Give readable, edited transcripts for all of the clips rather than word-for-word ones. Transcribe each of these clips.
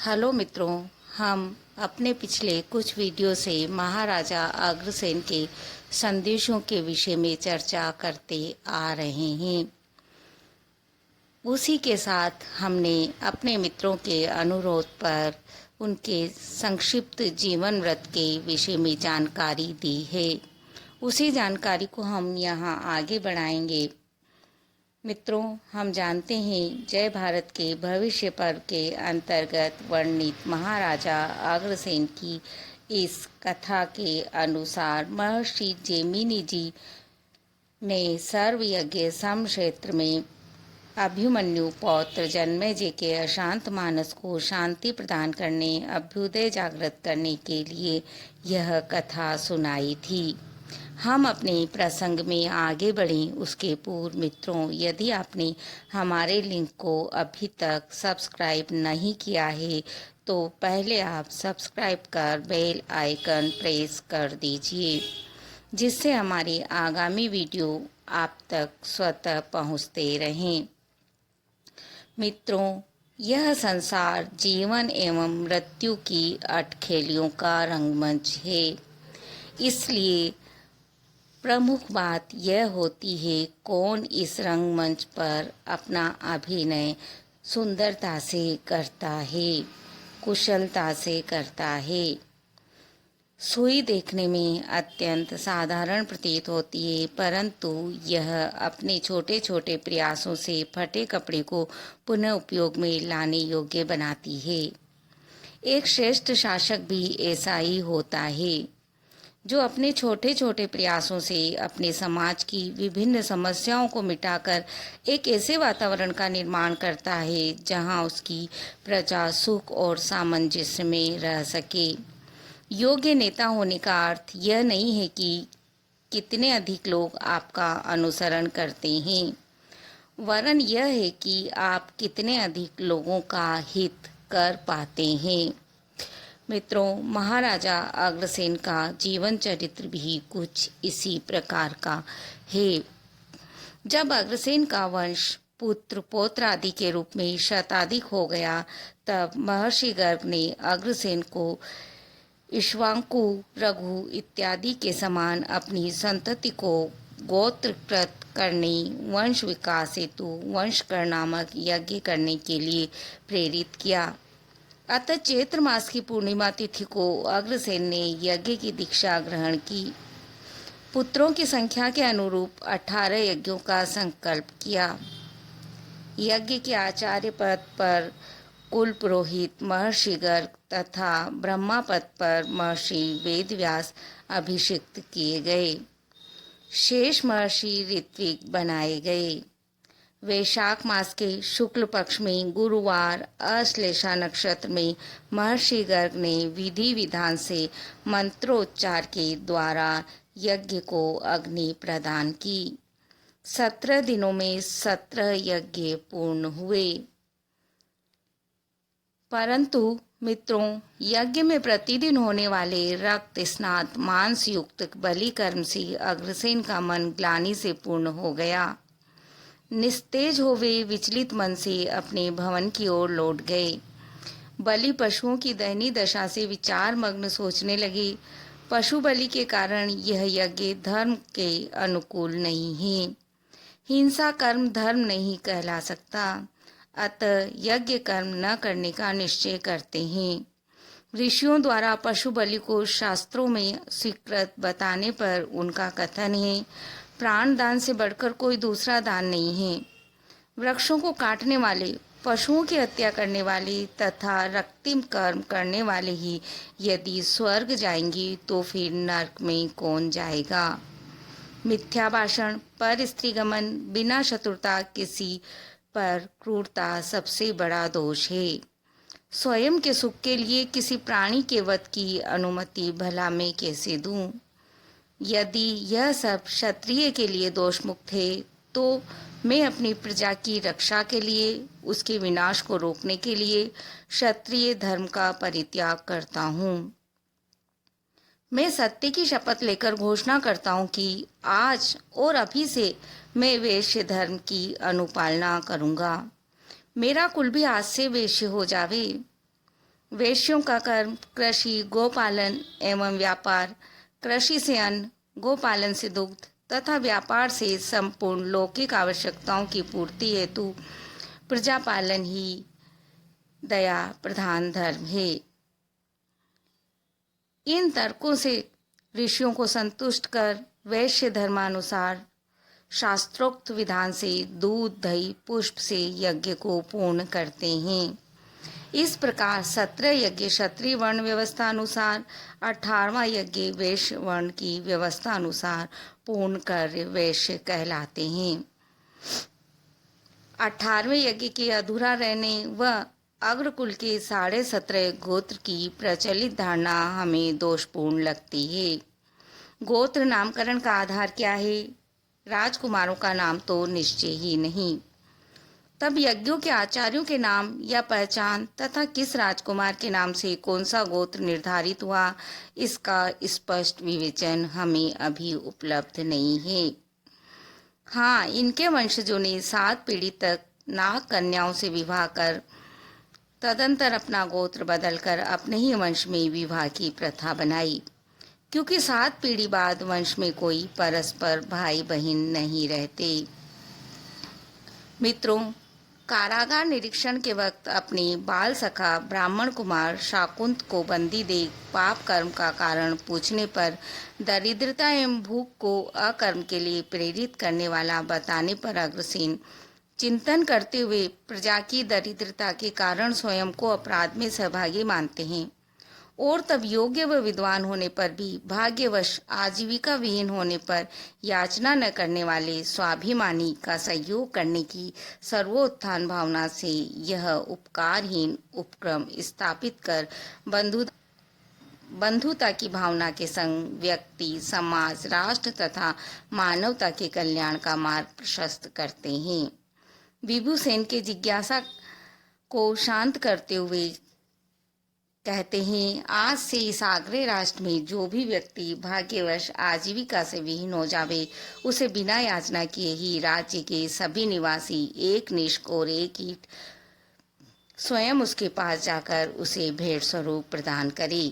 Hello मित्रों, हम अपने पिछले कुछ वीडियो से महाराजा अग्रसेन के संदेशों के विषय में चर्चा करते आ रहे हैं। उसी के साथ हमने अपने मित्रों के अनुरोध पर उनके संक्षिप्त जीवन व्रत के विषय में जानकारी दी है। उसी जानकारी को हम यहाँ आगे बढ़ाएंगे। मित्रों, हम जानते हैं जय भारत के भविष्य पर्व के अंतर्गत वर्णित महाराजा अग्रसेन की इस कथा के अनुसार महर्षि जैमिनी जी ने सर्व यज्ञ सम क्षेत्र में अभिमन्यु पौत्र जन्मेजय के अशांत मानस को शांति प्रदान करने, अभ्युदय जागृत करने के लिए यह कथा सुनाई थी। हम अपने प्रसंग में आगे बढ़ें उसके पूर्व मित्रों, यदि आपने हमारे लिंक को अभी तक सब्सक्राइब नहीं किया है तो पहले आप सब्सक्राइब कर बेल आइकन प्रेस कर दीजिए, जिससे हमारे आगामी वीडियो आप तक स्वतः पहुंचते रहें। मित्रों, यह संसार जीवन एवं मृत्यु की अटखेलियों का रंगमंच है। इसलिए प्रमुख बात यह होती है कौन इस रंगमंच पर अपना अभिनय सुंदरता से करता है, कुशलता से करता है। सुई देखने में अत्यंत साधारण प्रतीत होती है, परंतु यह अपने छोटे छोटे प्रयासों से फटे कपड़े को पुनः उपयोग में लाने योग्य बनाती है। एक श्रेष्ठ शासक भी ऐसा ही होता है, जो अपने छोटे छोटे प्रयासों से अपने समाज की विभिन्न समस्याओं को मिटाकर एक ऐसे वातावरण का निर्माण करता है जहां उसकी प्रजा सुख और सामंजस्य में रह सके। योग्य नेता होने का अर्थ यह नहीं है कि कितने अधिक लोग आपका अनुसरण करते हैं, वरन यह है कि आप कितने अधिक लोगों का हित कर पाते हैं। मित्रों, महाराजा अग्रसेन का जीवन चरित्र भी कुछ इसी प्रकार का है। जब अग्रसेन का वंश पुत्र पौत्र आदि के रूप में शताधिक हो गया, तब महर्षि गर्ग ने अग्रसेन को इक्ष्वाकु, रघु इत्यादि के समान अपनी संतति को गोत्रकृत करने, वंश विकास हेतु वंशकर नामक यज्ञ करने के लिए प्रेरित किया। अतः चैत्र मास की पूर्णिमा तिथि को अग्रसेन ने यज्ञ की दीक्षा ग्रहण की। पुत्रों की संख्या के अनुरूप 18 यज्ञों का संकल्प किया। यज्ञ के आचार्य पद पर कुल पुरोहित महर्षि गर्ग तथा ब्रह्मा पद पर महर्षि वेदव्यास अभिषिक्त किए गए। शेष महर्षि ऋत्विक बनाए गए। वैशाख मास के शुक्ल पक्ष में गुरुवार अश्लेषा नक्षत्र में महर्षि गर्ग ने विधि विधान से मंत्रोच्चार के द्वारा यज्ञ को अग्नि प्रदान की। 17 दिनों में 17 यज्ञ पूर्ण हुए। परंतु मित्रों, यज्ञ में प्रतिदिन होने वाले रक्त स्नात मांस युक्त बलि कर्म से अग्रसेन का मन ग्लानि से पूर्ण हो गया। निस्तेज हो वे विचलित मन से अपने भवन की ओर लौट गए। बलि पशुओं की दयनीय दशा से विचार मग्न सोचने लगे। पशु बलि के कारण यह यज्ञ धर्म के अनुकूल नहीं है। हिंसा कर्म धर्म नहीं कहला सकता, अतः यज्ञ कर्म न करने का निश्चय करते हैं। ऋषियों द्वारा पशु बलि को शास्त्रों में स्वीकृत बताने पर उनका कथन है, प्राण दान से बढ़कर कोई दूसरा दान नहीं है। वृक्षों को काटने वाले, पशुओं की हत्या करने वाले तथा रक्तिम कर्म करने वाले ही यदि स्वर्ग जाएंगे तो फिर नरक में कौन जाएगा। मिथ्या भाषण, पर स्त्री गमन, बिना शत्रुता किसी पर क्रूरता सबसे बड़ा दोष है। स्वयं के सुख के लिए किसी प्राणी के वध की अनुमति भला मैं कैसे दूं? यदि यह सब क्षत्रिय के लिए दोष मुक्त है तो मैं अपनी प्रजा की रक्षा के लिए, उसके विनाश को रोकने के लिए क्षत्रिय धर्म का परित्याग करता हूँ। मैं सत्य की शपथ लेकर घोषणा करता हूँ कि आज और अभी से मैं वैश्य धर्म की अनुपालना करूँगा। मेरा कुल भी आज से वैश्य हो जावे। वैश्यों का कर्म कृषि, गोपालन एवं व्यापार, कृषि से अन्न, गोपालन से दुग्ध तथा व्यापार से संपूर्ण लौकिक आवश्यकताओं की पूर्ति हेतु प्रजापालन ही दया प्रधान धर्म है। इन तर्कों से ऋषियों को संतुष्ट कर वैश्य धर्मानुसार शास्त्रोक्त विधान से दूध दही पुष्प से यज्ञ को पूर्ण करते हैं। इस प्रकार 17 यज्ञ क्षत्रिय वर्ण व्यवस्था अनुसार, 18वां यज्ञ वैश्य वर्ण की व्यवस्था अनुसार पूर्ण कर वैश्य कहलाते हैं। 18वें यज्ञ के अधूरा रहने व अग्रकुल के 17.5 गोत्र की प्रचलित धारणा हमें दोषपूर्ण लगती है। गोत्र नामकरण का आधार क्या है? राजकुमारों का नाम तो निश्चय ही नहीं। तब यज्ञों के आचार्यों के नाम या पहचान तथा किस राजकुमार के नाम से कौन सा गोत्र निर्धारित हुआ, इसका स्पष्ट विवेचन हमें अभी उपलब्ध नहीं है। हाँ, इनके वंशजों ने 7 पीढ़ी तक नाग कन्याओं से विवाह कर तदंतर अपना गोत्र बदलकर अपने ही वंश में विवाह की प्रथा बनाई, क्योंकि 7 पीढ़ी बाद वंश में कोई परस्पर भाई बहन नहीं रहते। मित्रों, कारागार निरीक्षण के वक्त अपने बाल सखा ब्राह्मण कुमार शाकुंत को बंदी देख पाप कर्म का कारण पूछने पर दरिद्रता एवं भूख को अकर्म के लिए प्रेरित करने वाला बताने पर अग्रसेन चिंतन करते हुए प्रजा की दरिद्रता के कारण स्वयं को अपराध में सहभागी मानते हैं और तब योग्य व विद्वान होने पर भी भाग्यवश आजीविका विहीन होने पर याचना न करने वाले स्वाभिमानी का सहयोग करने की सर्वोत्थान भावना से यह उपकारहीन उपक्रम स्थापित कर बंधुता की भावना के संग व्यक्ति, समाज, राष्ट्र तथा मानवता के कल्याण का मार्ग प्रशस्त करते हैं। विभूसेन के जिज्ञासा को शांत करते हुए कहते हैं, आज से इस आग्रह राष्ट्र में जो भी व्यक्ति भाग्यवश आजीविका से विहीन हो जावे, उसे बिना याचना किए ही राज्य के सभी निवासी एक निष्क और एक ईंट स्वयं उसके पास जाकर उसे भेंट स्वरूप प्रदान करे,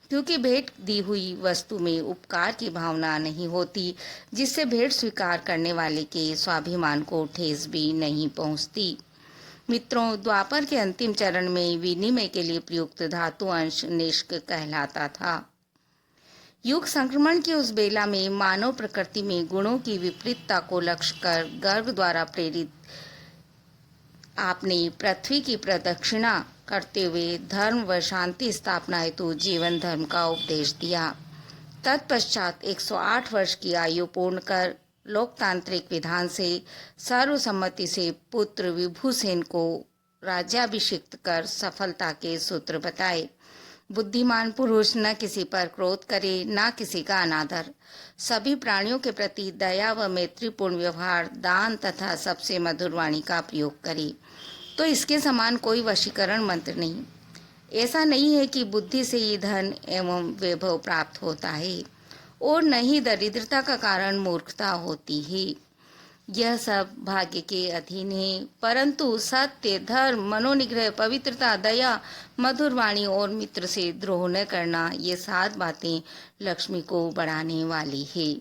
क्योंकि भेंट दी हुई वस्तु में उपकार की भावना नहीं होती, जिससे भेंट स्वीकार करने वाले के स्वाभिमान को ठेस भी नहीं पहुंचती। मित्रों, द्वापर के अंतिम चरण में विनिमय के लिए प्रयुक्त धातु अंश निष्क कहलाता था। युग संक्रमण की उस बेला में मानव प्रकृति में गुणों की विपरीतता को लक्ष्य कर गर्ग द्वारा प्रेरित आपने पृथ्वी की प्रदक्षिणा करते हुए धर्म व शांति स्थापना हेतु जीवन धर्म का उपदेश दिया। तत्पश्चात 108 वर्ष की आयु पूर्ण कर लोकतांत्रिक विधान से सर्वसम्मति से पुत्र विभूसेन को राज्याभिषिक्त कर सफलता के सूत्र बताए। बुद्धिमान पुरुष न किसी पर क्रोध करे, न किसी का अनादर, सभी प्राणियों के प्रति दया व मैत्रीपूर्ण व्यवहार, दान तथा सबसे मधुर वाणी का प्रयोग करे, तो इसके समान कोई वशीकरण मंत्र नहीं। ऐसा नहीं है कि बुद्धि से ही धन एवं वैभव प्राप्त होता है और न ही दरिद्रता का कारण मूर्खता होती है। यह सब भाग्य के अधीन है, परंतु सत्य, धर्म, मनोनिग्रह, पवित्रता, दया, मधुर वाणी और मित्र से द्रोह न करना, ये 7 बातें लक्ष्मी को बढ़ाने वाली है।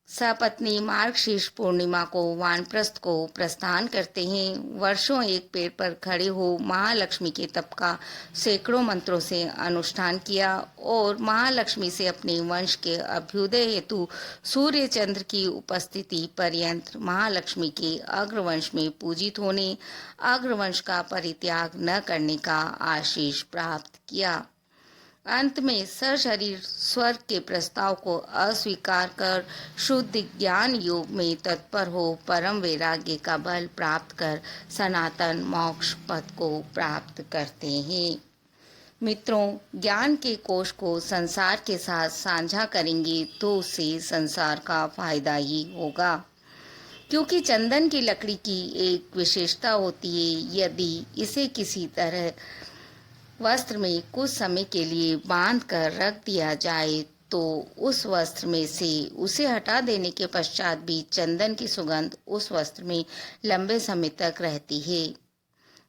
सपत्नी मार्गशीर्ष पूर्णिमा को वानप्रस्थ को प्रस्थान करते हैं। वर्षों एक पेड़ पर खड़े हो महालक्ष्मी के तप का सैकड़ों मंत्रों से अनुष्ठान किया और महालक्ष्मी से अपने वंश के अभ्युदय हेतु सूर्य चंद्र की उपस्थिति पर्यंत महालक्ष्मी के अग्रवंश में पूजित होने, अग्रवंश का परित्याग न करने का आशीष प्राप्त किया। अंत में सशरीर स्वर्ग के प्रस्ताव को अस्वीकार कर शुद्ध ज्ञान योग में तत्पर हो परम वैराग्य का बल प्राप्त कर सनातन मोक्ष पद को प्राप्त करते हैं। मित्रों, ज्ञान के कोश को संसार के साथ साझा करेंगे तो उससे संसार का फायदा ही होगा, क्योंकि चंदन की लकड़ी की एक विशेषता होती है, यदि इसे किसी तरह वस्त्र में कुछ समय के लिए बांध कर रख दिया जाए तो उस वस्त्र में से उसे हटा देने के पश्चात भी चंदन की सुगंध उस वस्त्र में लंबे समय तक रहती है।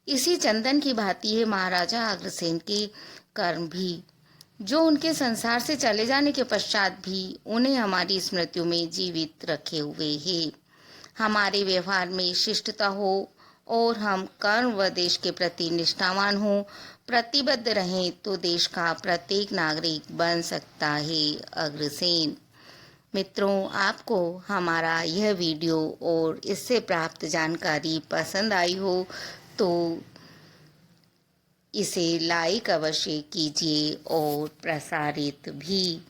इसी चंदन की भांति है महाराजा अग्रसेन के कर्म भी, जो उनके संसार से चले जाने के पश्चात भी उन्हें हमारी स्मृतियों में जीवित रखे हुए है। हमारे व्यवहार में शिष्टता हो और हम कर्म व देश के प्रति निष्ठावान हो, प्रतिबद्ध रहें तो देश का प्रत्येक नागरिक बन सकता है अग्रसेन। मित्रों, आपको हमारा यह वीडियो और इससे प्राप्त जानकारी पसंद आई हो तो इसे लाइक अवश्य कीजिए और प्रसारित भी।